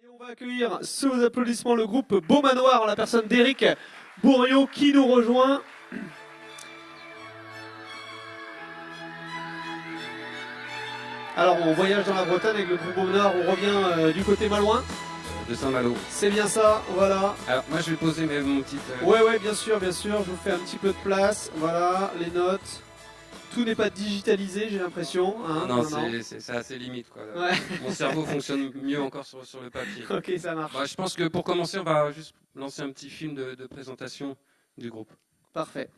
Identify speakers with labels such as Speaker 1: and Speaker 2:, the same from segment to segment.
Speaker 1: Et on va accueillir sous vos applaudissements le groupe Beau Manoir en la personne d'Éric Bourriot qui nous rejoint. Alors on voyage dans la Bretagne avec le groupe Beau Manoir, on revient du côté Malouin.
Speaker 2: De Saint-Malo.
Speaker 1: C'est bien ça, voilà.
Speaker 2: Alors moi je vais poser mon petit...
Speaker 1: Ouais, bien sûr, je vous fais un petit peu de place, voilà, les notes. Tout n'est pas digitalisé, j'ai l'impression. Hein,
Speaker 2: non, c'est assez limite, quoi.
Speaker 1: Ouais.
Speaker 2: Mon cerveau fonctionne mieux encore sur le papier.
Speaker 1: Ok, ça marche.
Speaker 2: Bah, je pense que pour commencer, on va juste lancer un petit film de présentation du groupe.
Speaker 1: Parfait.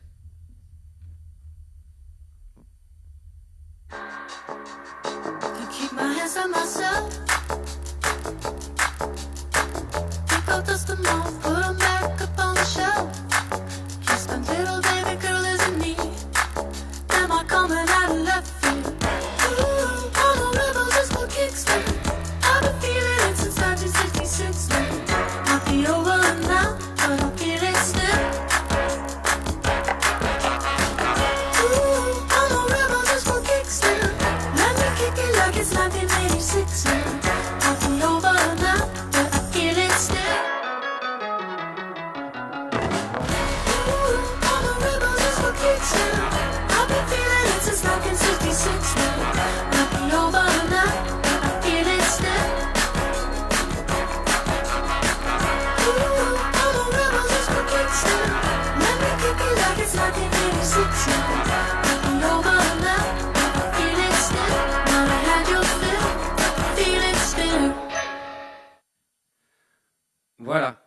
Speaker 2: Voilà.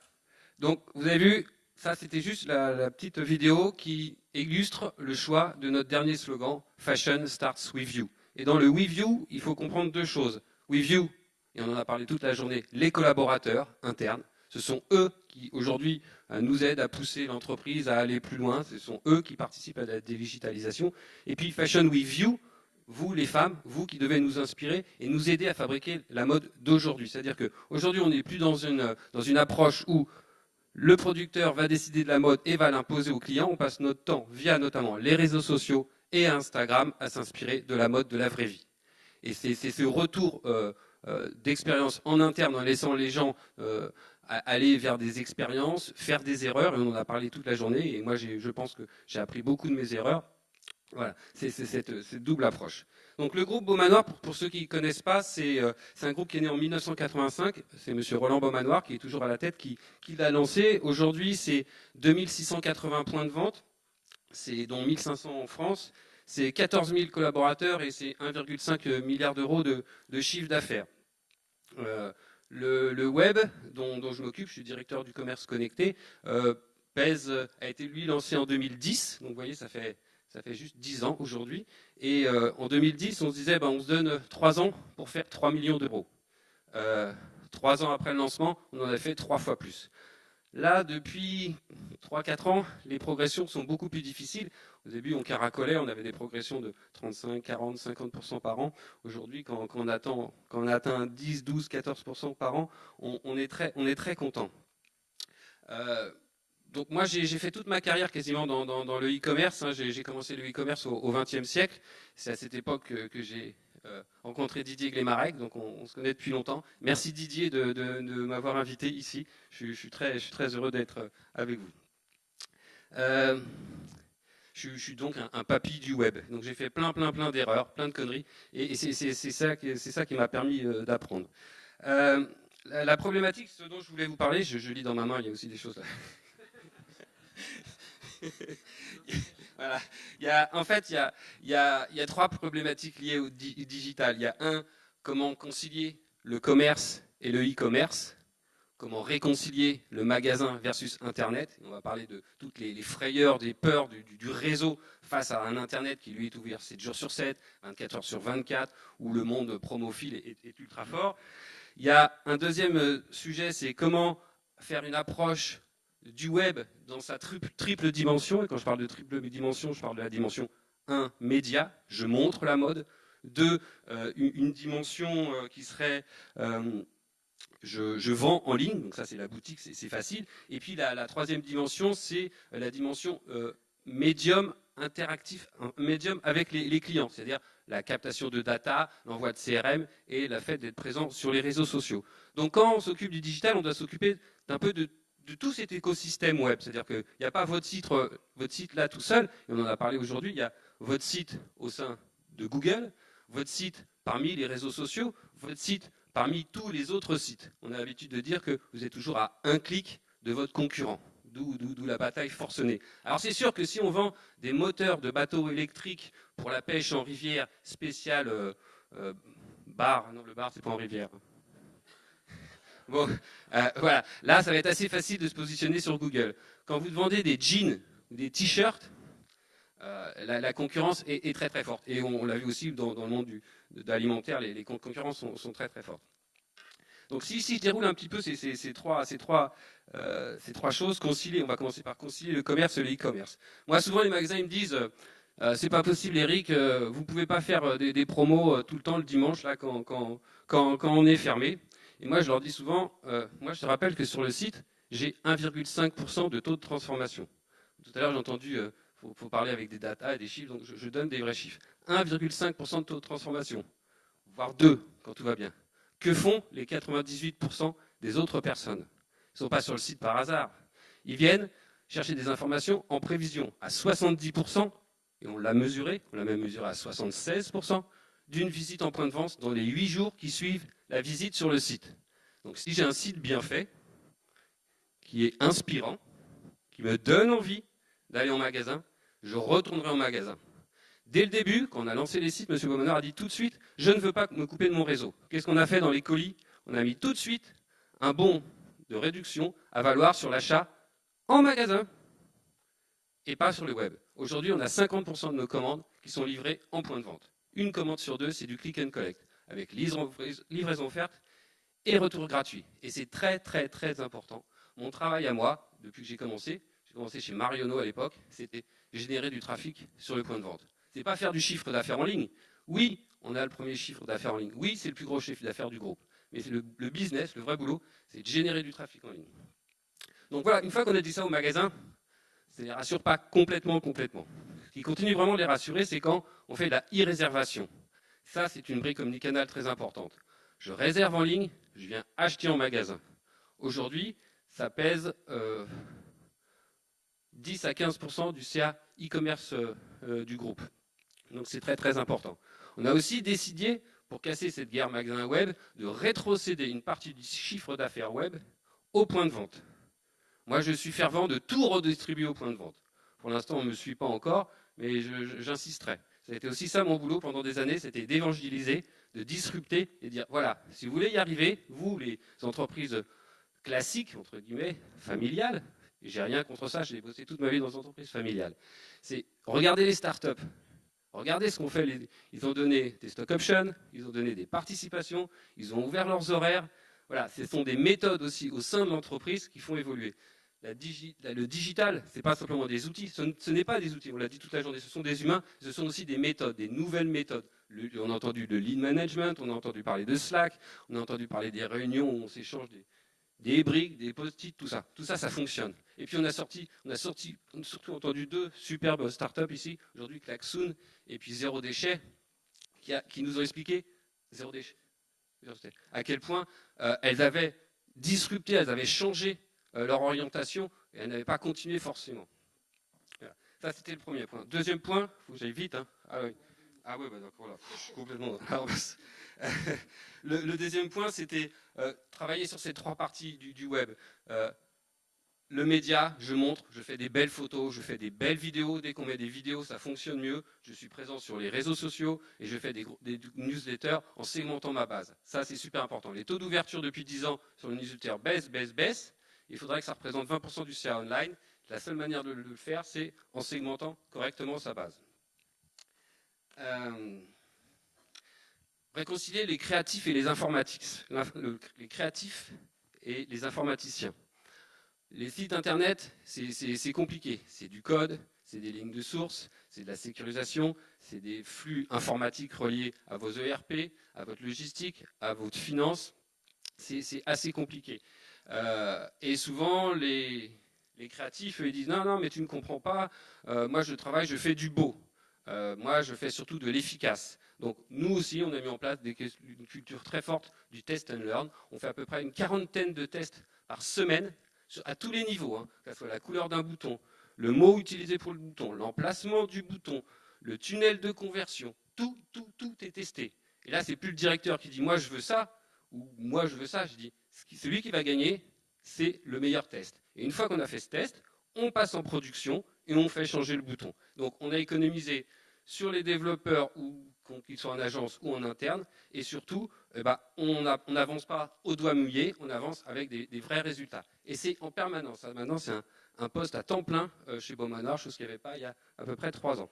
Speaker 2: Donc vous avez vu, ça c'était juste la petite vidéo qui illustre le choix de notre dernier slogan, Fashion starts with you. Et dans le with you, il faut comprendre deux choses. With you, et on en a parlé toute la journée, les collaborateurs internes. Ce sont eux qui aujourd'hui nous aident à pousser l'entreprise à aller plus loin. Ce sont eux qui participent à la digitalisation. Et puis Fashion with you, vous les femmes, vous qui devez nous inspirer et nous aider à fabriquer la mode d'aujourd'hui. C'est-à-dire qu'aujourd'hui on n'est plus dans une approche où le producteur va décider de la mode et va l'imposer aux clients. On passe notre temps via notamment les réseaux sociaux et Instagram à s'inspirer de la mode de la vraie vie. Et c'est ce retour d'expérience en interne en laissant les gens aller vers des expériences, faire des erreurs, et on en a parlé toute la journée, et moi je pense que j'ai appris beaucoup de mes erreurs. Voilà, c'est cette double approche. Donc le groupe Beau Manoir, pour ceux qui ne connaissent pas, c'est un groupe qui est né en 1985, c'est monsieur Roland Beau Manoir qui est toujours à la tête, qui l'a lancé. Aujourd'hui c'est 2680 points de vente, c'est dont 1500 en France, c'est 14 000 collaborateurs et c'est 1,5 milliard d'euros de chiffre d'affaires. Le web dont je m'occupe, je suis directeur du commerce connecté, a été lui lancé en 2010, donc vous voyez ça fait juste 10 ans aujourd'hui. Et en 2010, on se disait, on se donne 3 ans pour faire 3 millions d'euros. 3 ans après le lancement, on en a fait 3 fois plus. Là, depuis 3-4 ans, les progressions sont beaucoup plus difficiles. Au début, on caracolait, on avait des progressions de 35, 40, 50% par an. Aujourd'hui, quand on atteint 10, 12, 14% par an, on est très content. Donc moi j'ai fait toute ma carrière quasiment dans le e-commerce, hein. J'ai commencé le e-commerce au XXe siècle, c'est à cette époque que j'ai rencontré Didier Glemarec, donc on se connaît depuis longtemps. Merci Didier de m'avoir invité ici, je suis très heureux d'être avec vous. Je suis donc un papy du web, donc j'ai fait plein d'erreurs, plein de conneries, et c'est ça qui m'a permis d'apprendre. La problématique, ce dont je voulais vous parler, je lis dans ma main, il y a aussi des choses là. Voilà. Il y a 3 problématiques liées au digital. Il y a comment concilier le commerce et le e-commerce, comment réconcilier le magasin versus Internet. On va parler de toutes les frayeurs, des peurs du réseau face à un Internet qui lui est ouvert 7 jours sur 7, 24 heures sur 24, où le monde promophile est ultra fort. Il y a un deuxième sujet, c'est comment faire une approche du web dans sa triple dimension. Et quand je parle de triple dimension, je parle de la dimension 1, média, je montre la mode. 2, une dimension qui serait je vends en ligne, donc ça c'est la boutique, c'est facile. Et puis la troisième dimension, c'est la dimension médium interactif, médium avec les clients, c'est-à-dire la captation de data, l'envoi de CRM et le fait d'être présent sur les réseaux sociaux. Donc quand on s'occupe du digital, on doit s'occuper d'un peu de tout cet écosystème web. C'est-à-dire qu'il n'y a pas votre site là tout seul, et on en a parlé aujourd'hui, il y a votre site au sein de Google, votre site parmi les réseaux sociaux, votre site parmi tous les autres sites. On a l'habitude de dire que vous êtes toujours à un clic de votre concurrent, d'où la bataille forcenée. Alors c'est sûr que si on vend des moteurs de bateaux électriques pour la pêche en rivière spéciale bar, non le bar c'est pas en rivière. Bon, voilà, là ça va être assez facile de se positionner sur Google. Quand vous vendez des jeans ou des t-shirts, la concurrence est très très forte. Et on l'a vu aussi dans le monde de l'alimentaire, les concurrences sont très très fortes. Donc si je déroule un petit peu ces trois choses, concilier, on va commencer par concilier le commerce et le e-commerce. Moi souvent les magasins ils me disent c'est pas possible Eric, vous pouvez pas faire des promos tout le temps le dimanche là quand on est fermé. Et moi je leur dis souvent, moi je te rappelle que sur le site j'ai 1,5% de taux de transformation. Tout à l'heure j'ai entendu faut parler avec des datas et des chiffres, donc je donne des vrais chiffres. 1,5% de taux de transformation, voire 2 quand tout va bien. Que font les 98% des autres personnes? Ils ne sont pas sur le site par hasard. Ils viennent chercher des informations en prévision à 70%, et on l'a mesuré, on l'a même mesuré à 76%, d'une visite en point de vente dans les 8 jours qui suivent la visite sur le site. Donc si j'ai un site bien fait, qui est inspirant, qui me donne envie d'aller en magasin, je retournerai en magasin. Dès le début, quand on a lancé les sites, M. Beaumenard a dit tout de suite « je ne veux pas me couper de mon réseau ». Qu'est-ce qu'on a fait dans les colis? On a mis tout de suite un bon de réduction à valoir sur l'achat en magasin et pas sur le web. Aujourd'hui, on a 50% de nos commandes qui sont livrées en point de vente. Une commande sur deux, c'est du click and collect, avec livraison offerte et retour gratuit. Et c'est très très très important. Mon travail à moi, depuis que j'ai commencé chez Marionneau à l'époque, c'était générer du trafic sur le point de vente. C'est pas faire du chiffre d'affaires en ligne. Oui, on a le premier chiffre d'affaires en ligne. Oui, c'est le plus gros chiffre d'affaires du groupe. Mais c'est le business, le vrai boulot, c'est de générer du trafic en ligne. Donc voilà, une fois qu'on a dit ça au magasin, ça ne les rassure pas complètement. Ce qui continue vraiment de les rassurer, c'est quand on fait de la e-réservation. Ça, c'est une brique omnicanal très importante. Je réserve en ligne, je viens acheter en magasin. Aujourd'hui, ça pèse 10 à 15% du CA e-commerce du groupe. Donc c'est très très important. On a aussi décidé, pour casser cette guerre magasin web, de rétrocéder une partie du chiffre d'affaires web au point de vente. Moi je suis fervent de tout redistribuer au point de vente. Pour l'instant on ne me suit pas encore, mais j'insisterai. Ça a été aussi ça mon boulot pendant des années, c'était d'évangéliser, de disrupter et de dire voilà, si vous voulez y arriver, vous les entreprises classiques, entre guillemets, familiales, et j'ai rien contre ça, j'ai bossé toute ma vie dans des entreprises familiales. C'est regarder les startups. Regardez ce qu'on fait. Ils ont donné des stock options, ils ont donné des participations, ils ont ouvert leurs horaires. Voilà, ce sont des méthodes aussi au sein de l'entreprise qui font évoluer. Le digital, ce n'est pas simplement des outils, ce n'est pas des outils, on l'a dit toute la journée, ce sont des humains, ce sont aussi des méthodes, des nouvelles méthodes. On a entendu de lead management, on a entendu parler de Slack, on a entendu parler des réunions où on s'échange des briques, des post-it, tout ça. Tout ça, ça fonctionne. Et puis on a surtout entendu deux superbes startups ici, aujourd'hui Klaxoon et puis Zéro Déchet, qui nous ont expliqué, Zéro Déchet, à quel point elles avaient disrupté, elles avaient changé leur orientation et elles n'avaient pas continué forcément. Voilà. Ça, c'était le premier point. Deuxième point, il faut que j'aille vite. Hein. Ah oui, bah d'accord, là, je suis complètement... le deuxième point, c'était travailler sur ces trois parties du web. Le média, je montre, je fais des belles photos, je fais des belles vidéos. Dès qu'on met des vidéos, ça fonctionne mieux. Je suis présent sur les réseaux sociaux et je fais des newsletters en segmentant ma base. Ça, c'est super important. Les taux d'ouverture depuis 10 ans sur le newsletter baissent. Il faudrait que ça représente 20% du CA online. La seule manière de le faire, c'est en segmentant correctement sa base. Réconcilier les créatifs et les informatiques. Les créatifs et les informaticiens. Les sites internet, c'est compliqué. C'est du code, c'est des lignes de source, c'est de la sécurisation, c'est des flux informatiques reliés à vos ERP, à votre logistique, à votre finance. C'est assez compliqué. Et souvent, les créatifs, ils disent non, mais tu ne comprends pas, moi je travaille, je fais du beau. Moi, je fais surtout de l'efficace. Donc, nous aussi, on a mis en place une culture très forte du test and learn. On fait à peu près une quarantaine de tests par semaine, à tous les niveaux, hein, que ce soit la couleur d'un bouton, le mot utilisé pour le bouton, l'emplacement du bouton, le tunnel de conversion. Tout est testé. Et là, c'est plus le directeur qui dit « moi, je veux ça » ou « moi, je veux ça ». Je dis « celui qui va gagner, c'est le meilleur test ». Et une fois qu'on a fait ce test, on passe en production et on fait changer le bouton. Donc, on a économisé sur les développeurs, qu'ils soient en agence ou en interne, et surtout, on n'avance pas au doigt mouillé, on avance avec des vrais résultats. Et c'est en permanence. Maintenant, c'est un poste à temps plein chez Baumann, chose qu'il n'y avait pas il y a à peu près 3 ans.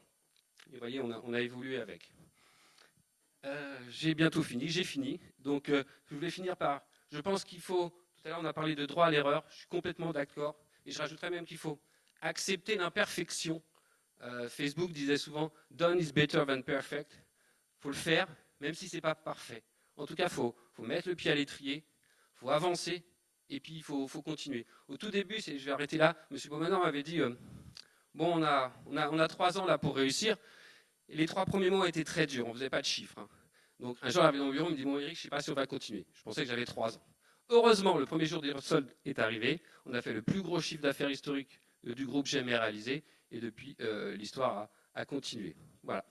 Speaker 2: Et vous voyez, on a évolué avec. J'ai bientôt fini, j'ai fini. Donc, je voulais finir par... Je pense qu'il faut... Tout à l'heure, on a parlé de droit à l'erreur. Je suis complètement d'accord. Et je rajouterais même qu'il faut accepter l'imperfection. Facebook disait souvent « Done is better than perfect ». Il faut le faire, même si ce n'est pas parfait. En tout cas, il faut mettre le pied à l'étrier, il faut avancer, et puis il faut continuer. Au tout début, je vais arrêter là, M. Baumann m'avait dit bon, on a 3 ans là pour réussir. Et les 3 premiers mois étaient très durs, on ne faisait pas de chiffres. Hein. Donc un jour, il arrivé dans mon bureau, il me dit bon, Eric, je ne sais pas si on va continuer. Je pensais que j'avais 3 ans. Heureusement, le premier jour des soldes est arrivé. On a fait le plus gros chiffre d'affaires historique du groupe jamais réalisé. Et depuis, l'histoire a continué. Voilà.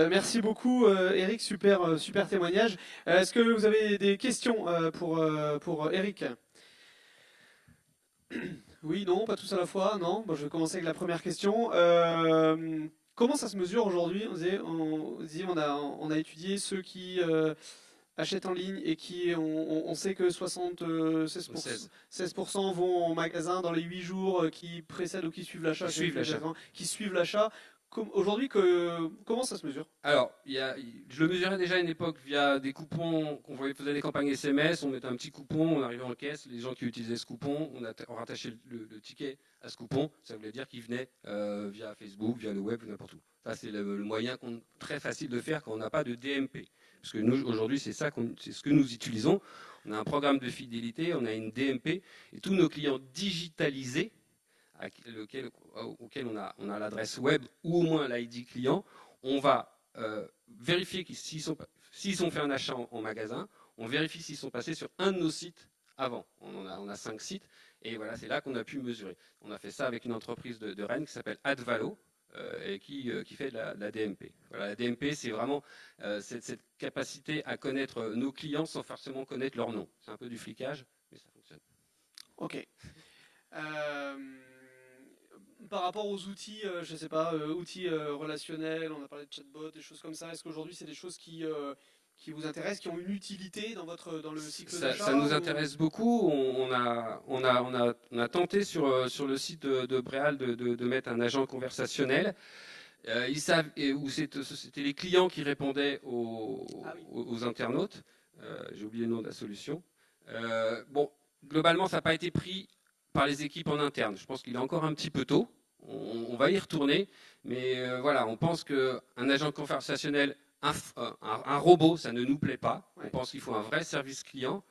Speaker 1: Merci beaucoup Eric, super témoignage. Est-ce que vous avez des questions pour Eric? Oui, non, pas tous à la fois, non. Bon, je vais commencer avec la première question. Comment ça se mesure aujourd'hui? On a étudié ceux qui achètent en ligne et qui on sait que 16% vont en magasin dans les 8 jours qui précèdent ou qui suivent l'achat. Qui suivent l'achat. Aujourd'hui, comment ça se mesure?
Speaker 2: Alors, je le mesurais déjà à une époque via des coupons, on faisait des campagnes SMS, on mettait un petit coupon, on arrivait en caisse, les gens qui utilisaient ce coupon, on rattachait le ticket à ce coupon, ça voulait dire qu'il venait via Facebook, via le web, n'importe où. Ça, c'est le moyen très facile de faire quand on n'a pas de DMP. Parce que nous, aujourd'hui, c'est ce que nous utilisons. On a un programme de fidélité, on a une DMP, et tous nos clients digitalisés, auquel on a l'adresse web ou au moins l'ID client, on va vérifier s'ils ont fait un achat en magasin, on vérifie s'ils sont passés sur un de nos sites avant. On a 5 sites et voilà, c'est là qu'on a pu mesurer. On a fait ça avec une entreprise de Rennes qui s'appelle Advalo et qui fait de la DMP. Voilà, la DMP, c'est vraiment cette capacité à connaître nos clients sans forcément connaître leur nom. C'est un peu du flicage, mais ça fonctionne.
Speaker 1: Ok. Par rapport aux outils, je ne sais pas, outils relationnels, on a parlé de chatbot, des choses comme ça, est-ce qu'aujourd'hui c'est des choses qui vous intéressent, qui ont une utilité dans le cycle d'achat?
Speaker 2: Ça nous intéresse beaucoup. On a tenté sur le site de Bréal de mettre un agent conversationnel. C'était les clients qui répondaient aux internautes. J'ai oublié le nom de la solution. Bon, globalement, ça n'a pas été pris par les équipes en interne. Je pense qu'il est encore un petit peu tôt. On va y retourner. Mais voilà, on pense qu'un agent conversationnel, un robot, ça ne nous plaît pas. Ouais. On pense qu'il faut un vrai service client.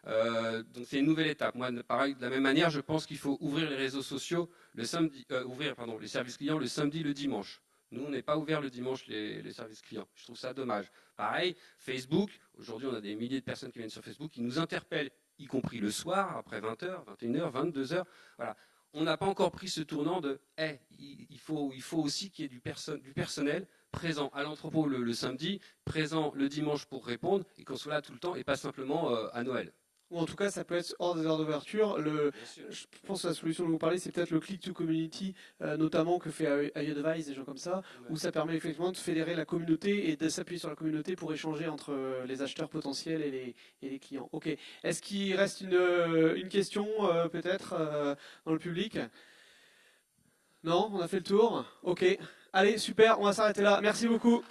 Speaker 2: Donc c'est une nouvelle étape. Moi, pareil, de la même manière, je pense qu'il faut ouvrir les réseaux sociaux le samedi, les services clients le samedi, le dimanche. Nous, on n'est pas ouvert le dimanche les services clients. Je trouve ça dommage. Pareil, Facebook. Aujourd'hui, on a des milliers de personnes qui viennent sur Facebook, qui nous interpellent, y compris le soir, après 20h, 21h, 22h. Voilà. On n'a pas encore pris ce tournant de il faut aussi qu'il y ait du personnel présent à l'entrepôt le samedi, présent le dimanche pour répondre, et qu'on soit là tout le temps et pas simplement à Noël.
Speaker 1: Ou en tout cas, ça peut être hors des heures d'ouverture. Je pense que la solution dont vous parlez, c'est peut-être le click to community, notamment que fait iAdvise, des gens comme ça, où ça permet effectivement de fédérer la communauté et de s'appuyer sur la communauté pour échanger entre les acheteurs potentiels et les clients. Ok. Est-ce qu'il reste une question peut-être dans le public? Non, on a fait le tour. Ok. Allez, super, on va s'arrêter là. Merci beaucoup.